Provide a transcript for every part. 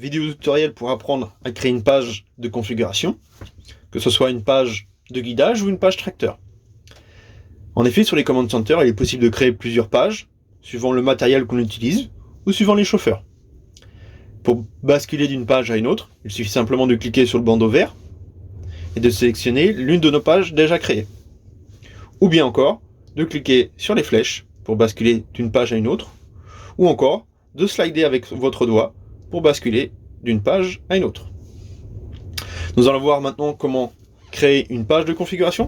vidéo tutoriel pour apprendre à créer une page de configuration, que ce soit une page de guidage ou une page tracteur. En effet, sur les Command Center, il est possible de créer plusieurs pages, suivant le matériel qu'on utilise, ou suivant les chauffeurs. Pour basculer d'une page à une autre, il suffit simplement de cliquer sur le bandeau vert et de sélectionner l'une de nos pages déjà créées. Ou bien encore, de cliquer sur les flèches pour basculer d'une page à une autre, ou encore de slider avec votre doigt pour basculer d'une page à une autre. Nous allons voir maintenant comment créer une page de configuration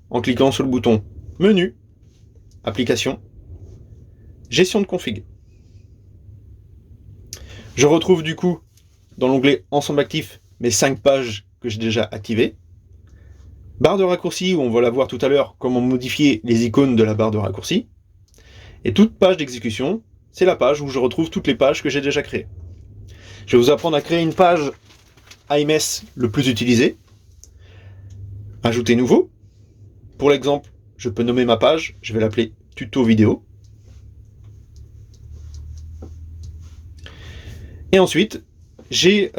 en cliquant sur le bouton Menu, Applications, Gestion de config. Je retrouve du coup dans l'onglet Ensemble actif mes 5 pages que j'ai déjà activées. Barre de raccourci où on va la voir tout à l'heure comment modifier les icônes de la barre de raccourci. Et toute page d'exécution, c'est la page où je retrouve toutes les pages que j'ai déjà créées. Je vais vous apprendre à créer une page AMS le plus utilisé. Ajouter nouveau. Pour l'exemple, je peux nommer ma page, je vais l'appeler tuto vidéo. Et ensuite, j'ai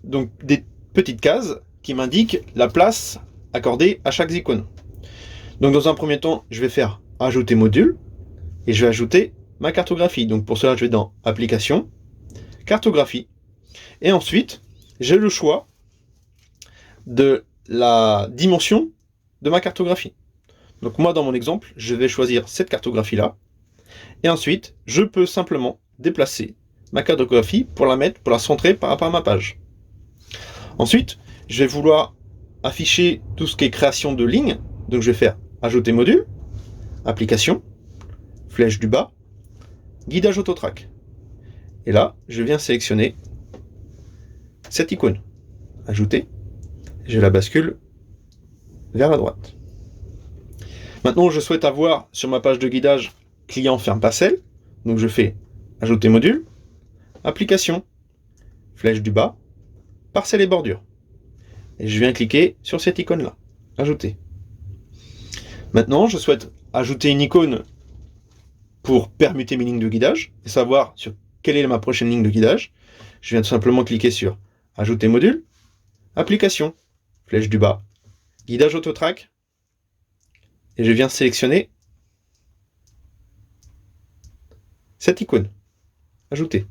donc des petites cases qui m'indiquent la place accordée à chaque icône. Donc dans un premier temps, je vais faire ajouter module et je vais ajouter ma cartographie. Donc pour cela, je vais dans Applications, Cartographie. Et ensuite, j'ai le choix de la dimension de ma cartographie. Donc moi, dans mon exemple, je vais choisir cette cartographie-là. Et ensuite, je peux simplement déplacer ma cartographie pour la centrer par rapport à ma page. Ensuite, je vais vouloir afficher tout ce qui est création de lignes. Donc je vais faire ajouter module, application, flèche du bas, guidage auto-track. Et là, je viens sélectionner cette icône, ajouter, je la bascule vers la droite. Maintenant, je souhaite avoir sur ma page de guidage client ferme parcelle, donc je fais ajouter module, application, flèche du bas, parcelle et bordure. Et je viens cliquer sur cette icône-là, ajouter. Maintenant, je souhaite ajouter une icône pour permuter mes lignes de guidage et savoir sur quelle est ma prochaine ligne de guidage. Je viens tout simplement cliquer sur ajouter module, application, flèche du bas, guidage auto-track, et je viens sélectionner cette icône, ajouter.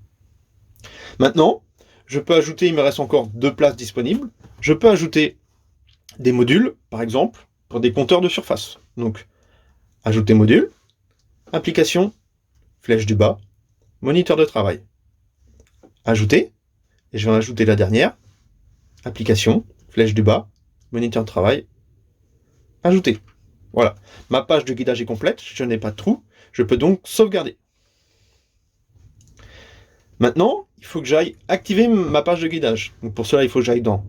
Maintenant, je peux ajouter, il me reste encore 2 places disponibles, je peux ajouter des modules, par exemple, pour des compteurs de surface. Donc, ajouter module, application, flèche du bas, moniteur de travail. Ajouter, et je vais en ajouter la dernière, application, flèche du bas, moniteur de travail, ajouter. Voilà, ma page de guidage est complète, je n'ai pas de trou, je peux donc sauvegarder. Maintenant, il faut que j'aille activer ma page de guidage. Donc pour cela, il faut que j'aille dans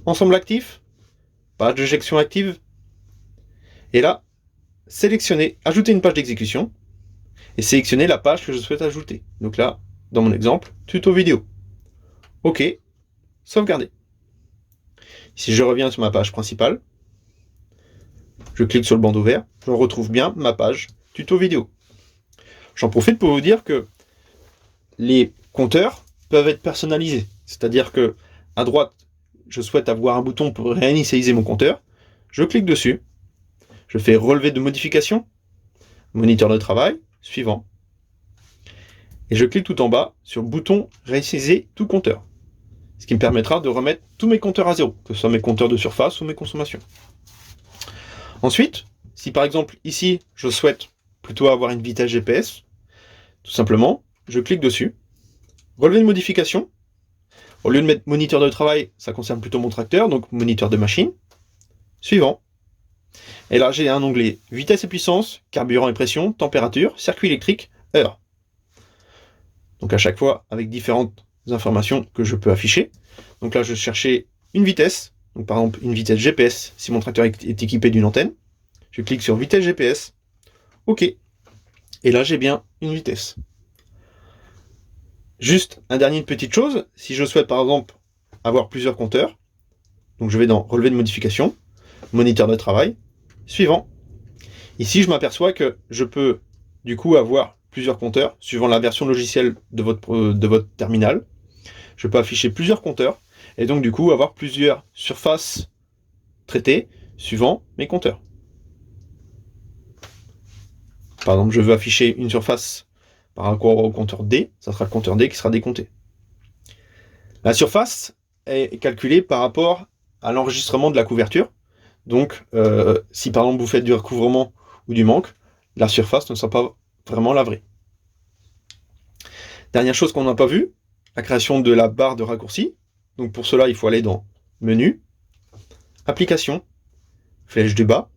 Ensemble actif, page de gestion active, et là, sélectionner, ajouter une page d'exécution, et sélectionner la page que je souhaite ajouter. Donc là, dans mon exemple, tuto vidéo. OK, sauvegarder. Si je reviens sur ma page principale, je clique sur le bandeau vert, je retrouve bien ma page tuto vidéo. J'en profite pour vous dire que les compteurs peuvent être personnalisés. C'est-à-dire que à droite, je souhaite avoir un bouton pour réinitialiser mon compteur. Je clique dessus, je fais relevé de modification, moniteur de travail, suivant. Et je clique tout en bas sur le bouton réinitialiser tout compteur. Ce qui me permettra de remettre tous mes compteurs à zéro, que ce soit mes compteurs de surface ou mes consommations. Ensuite, si par exemple ici, je souhaite plutôt avoir une vitesse GPS, tout simplement, je clique dessus, relevé de modification. Au lieu de mettre moniteur de travail, ça concerne plutôt mon tracteur, donc moniteur de machine. Suivant. Et là, j'ai un onglet vitesse et puissance, carburant et pression, température, circuit électrique, heure. Donc à chaque fois, avec différentes informations que je peux afficher. Donc là, je cherchais une vitesse. Donc par exemple, une vitesse GPS, si mon tracteur est équipé d'une antenne. Je clique sur vitesse GPS. OK. Et là, j'ai bien une vitesse. Juste un dernier petite chose, si je souhaite par exemple avoir plusieurs compteurs, donc je vais dans relevé de modification, moniteur de travail, suivant. Ici, je m'aperçois que je peux du coup avoir plusieurs compteurs suivant la version logicielle de votre terminal. je peux afficher plusieurs compteurs, et donc du coup avoir plusieurs surfaces traitées suivant mes compteurs. Par exemple, je veux afficher une surface par rapport au compteur D, ça sera le compteur D qui sera décompté. La surface est calculée par rapport à l'enregistrement de la couverture. Donc, si par exemple vous faites du recouvrement ou du manque, la surface ne sera pas vraiment la vraie. Dernière chose qu'on n'a pas vue, la création de la barre de raccourci. Donc pour cela, il faut aller dans Menu, Applications, flèche du bas,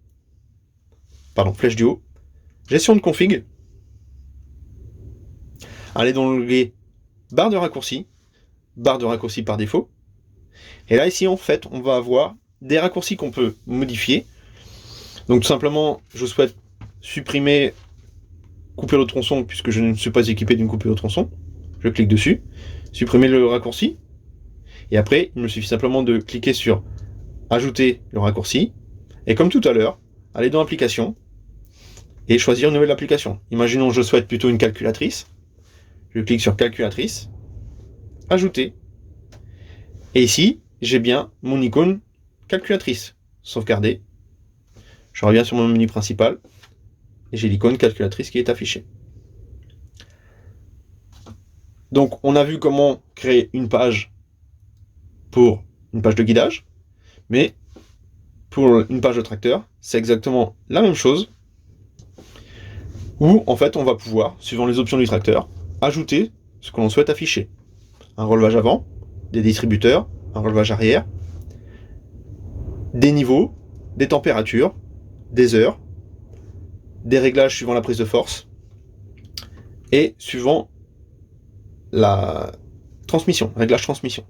flèche du haut, Gestion de config. Aller dans l'onglet barre de raccourci par défaut. Et là, ici, en fait, on va avoir des raccourcis qu'on peut modifier. Donc tout simplement, je souhaite supprimer coupure de tronçon puisque je ne suis pas équipé d'une coupure de tronçon. Je clique dessus, supprimer le raccourci. Et après, il me suffit simplement de cliquer sur ajouter le raccourci. Et comme tout à l'heure, aller dans Applications et choisir une nouvelle application. Imaginons que je souhaite plutôt une calculatrice. Je clique sur Calculatrice, Ajouter. Et ici, j'ai bien mon icône calculatrice. Sauvegarder. Je reviens sur mon menu principal et j'ai l'icône calculatrice qui est affichée. Donc, on a vu comment créer une page pour une page de guidage, mais pour une page de tracteur, c'est exactement la même chose, où en fait on va pouvoir, suivant les options du tracteur, ajouter ce que l'on souhaite afficher. Un relevage avant, des distributeurs, un relevage arrière, des niveaux, des températures, des heures, des réglages suivant la prise de force, et suivant la transmission, réglage transmission.